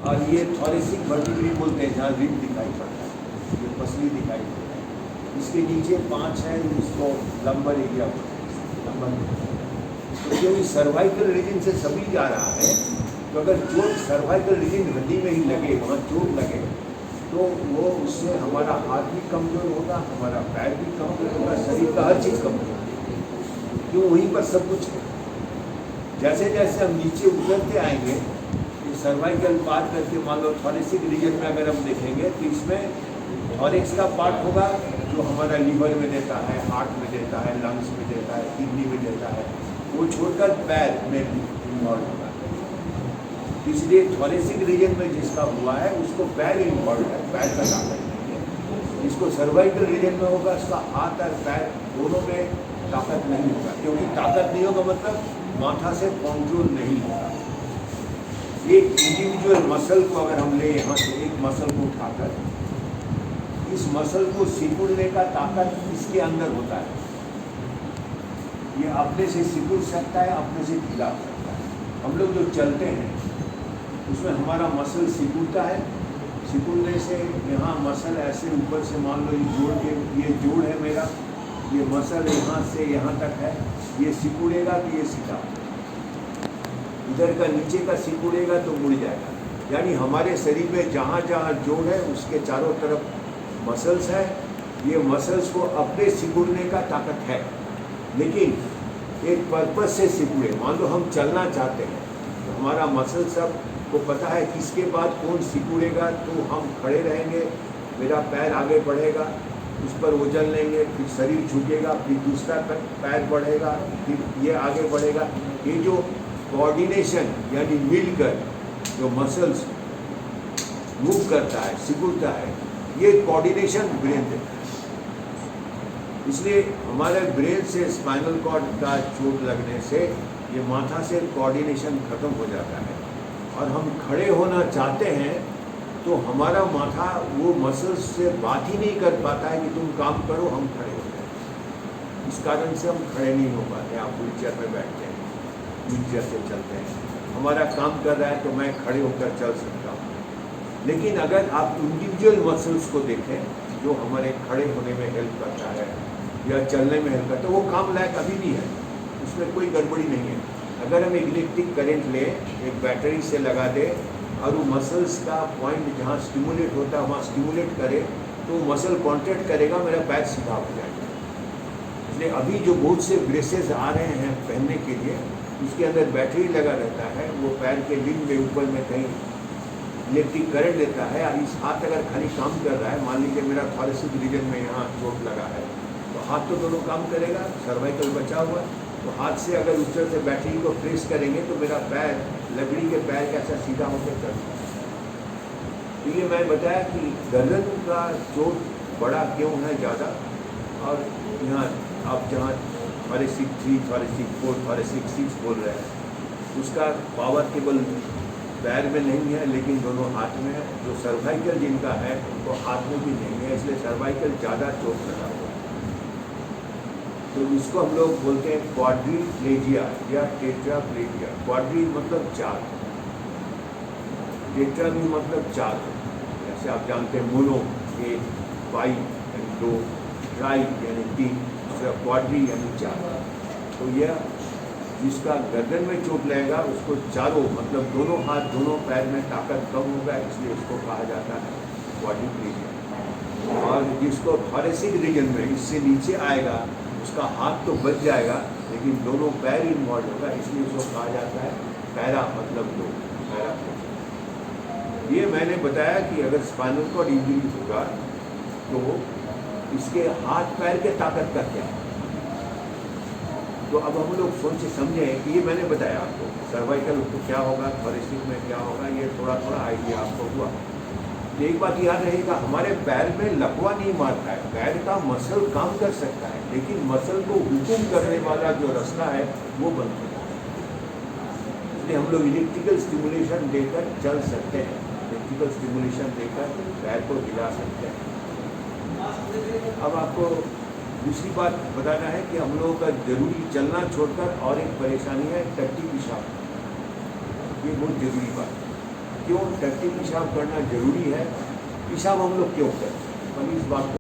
और ये thoracic vertebrae बोलते हैं, जहाँ रिब दिखाई पड़ता है, ये पसली दिखाई पड़ता है। इसके नीचे 5 है, इसको लंबर एरिया बोलते हैं। तो जो इस सर्वाइकल रीजन से सभी जा रहा है, तो अगर चोट सर्वाइकल रीजन हड्डी में ही लगे, वहाँ चोट लगे, तो वो उससे हमारा हाथ भी कमज़ोर होगा, हमारा पैर भी कमज़ोर होगा, शरीर का हर चीज़ कमज़ोर होगी। क्यों? वहीं पर सब कुछ है। जैसे जैसे हम नीचे उतरते आएंगे, सर्वाइकल पार करके, मान लो थॉरेसिक रीजन में अगर हम देखेंगे, तो इसमें थॉरेक्स का पार्ट होगा जो हमारा लीवर में देता है, हार्ट में देता है, लंग्स में देता है, किडनी में देता है, वो छोड़कर पैर में इन्वॉल्व होगा। इसलिए थॉरेसिक रीजन में जिसका हुआ है उसको पैर इन्वॉल्व है, पैर का ताकत नहीं है। जिसको सर्वाइकल रीजन में होगा उसका हाथ और पैर दोनों में ताकत नहीं होगा, क्योंकि ताकत नहीं होगा मतलब माथा से कंट्रोल नहीं होगा। एक इंडिविजुअल मसल को अगर हम ले, यहाँ से एक मसल को उठाकर, इस मसल को सिकुड़ने का ताकत इसके अंदर होता है। ये अपने से सिकुड़ सकता है, अपने से ढीला हो सकता है। हम लोग जो चलते हैं उसमें हमारा मसल सिकुड़ता है, सिकुड़ने से यहाँ मसल ऐसे ऊपर से, मान लो ये जोड़ है मेरा, ये मसल यहाँ से यहाँ तक है, ये सिकुड़ेगा तो ये सीधा, इधर का नीचे का सिकुड़ेगा तो मुड़ जाएगा। यानी हमारे शरीर में जहाँ जहाँ जोड़ है उसके चारों तरफ मसल्स है। ये मसल्स को अपने सिकुड़ने का ताकत है, लेकिन एक पर्पस से सिकुड़े। मान लो हम चलना चाहते हैं तो हमारा मसल सब को पता है किसके बाद कौन सिकुड़ेगा, तो हम खड़े रहेंगे, मेरा पैर आगे बढ़ेगा, उस पर वजन लेंगे, फिर शरीर झुकेगा, फिर दूसरा पैर बढ़ेगा, फिर ये आगे बढ़ेगा। ये जो कोऑर्डिनेशन यानी मिलकर जो मसल्स मूव करता है, सिकुड़ता है, ये कोऑर्डिनेशन ब्रेन देता है। इसलिए हमारे ब्रेन से स्पाइनल कॉर्ड का चोट लगने से ये माथा से कोऑर्डिनेशन खत्म हो जाता है, और हम खड़े होना चाहते हैं तो हमारा माथा वो मसल्स से बात ही नहीं कर पाता है कि तुम काम करो, हम खड़े हो जाए। इस कारण से हम खड़े नहीं हो पाते। आप व्हील चेयर में बैठते हैं, व्हील चेयर से चलते हैं, हमारा काम कर रहा है तो मैं खड़े होकर चल सकता हूँ। लेकिन अगर आप इंडिविजुअल मसल्स को देखें जो हमारे खड़े होने में हेल्प करता है या चलने में हेल्प करता है, वो काम लायक अभी भी है, उसमें कोई गड़बड़ी नहीं है। अगर हम इलेक्ट्रिक करंट लें, एक बैटरी से लगा दें और वो मसल्स का पॉइंट जहाँ स्टिमुलेट होता है वहाँ स्टिमुलेट करे, तो मसल कॉन्ट्रैक्ट करेगा, मेरा पैर सीधा हो जाएगा। इसलिए अभी जो बहुत से ब्रेसेस आ रहे हैं पहनने के लिए, उसके अंदर बैटरी लगा रहता है, वो पैर के लिंग में ऊपर में कहीं इलेक्ट्रिक करंट देता है। और इस हाथ अगर खाली काम कर रहा है, मान लीजिए मेरा थॉरेसिक रीजन में यहाँ चोट लगा है, तो हाथ तो दोनों काम करेगा, सर्वाइकल बचा हुआ, तो हाथ से अगर ऊपर से बैटरी को प्रेस करेंगे तो मेरा पैर, लकड़ी के पैर कैसा सीधा होकर चलता है। तो ये मैं बताया कि गर्दन का चोट बड़ा क्यों है ज़्यादा, और यहाँ आप जहाँ थॉरेसिक 3, थॉरेसिक 4, थॉरेसिक 6 बोल रहे हैं, उसका पावर केवल पैर में नहीं है लेकिन दोनों हाथ में है। जो सर्वाइकल जिनका है उनको हाथ में भी नहीं है, इसलिए सर्वाइकल ज़्यादा चोट लगा हुआ है। तो इसको हम लोग बोलते हैं क्वाड्रीप्लेजिया या टेट्राप्लेजिया। क्वाड्री मतलब 4, टेट्रा भी मतलब 4। जैसे आप जानते हैं मोनो 1, 5 यानी 2, ट्राई यानी 3, क्वाड्री यानी 4। तो यह जिसका गर्दन में चोट लगेगा उसको चारों मतलब दोनों हाथ दोनों पैर में ताकत कम होगा, इसलिए उसको कहा जाता है क्वाड्रीप्लेजिया। और जिसको थॉरेसिक रीजन में इससे नीचे आएगा उसका हाथ तो बच जाएगा लेकिन दोनों पैर इन्वॉल्व होगा, इसलिए उसको कहा जाता है पैरा मतलब 2, पैरा। ये मैंने बताया कि अगर स्पाइनल कॉर्ड इंजरी होगा तो इसके हाथ पैर के ताकत का क्या है। तो अब हम लोग सोच समझें कि ये मैंने बताया आपको सर्वाइकल को क्या होगा, थॉरेसिक में क्या होगा, ये थोड़ा थोड़ा आइडिया आपको हुआ। एक बात याद रहेगा, हमारे पैर में लकवा नहीं मारता है, पैर का मसल काम कर सकता है, लेकिन मसल को हुकुम करने वाला जो रास्ता है वो बंद हो जाता है। इसलिए हम लोग इलेक्ट्रिकल स्टिमुलेशन देकर चल सकते हैं, इलेक्ट्रिकल स्टिमुलेशन देकर पैर को हिला सकते हैं। अब आपको दूसरी बात बताना है कि हम लोगों का जरूरी चलना छोड़कर और एक परेशानी है टट्टी पेशाब। ये बहुत जरूरी बात है। क्यों टट्टी पेशाब करना जरूरी है, पेशाब हम लोग क्यों करते हैं, पहले इस बात को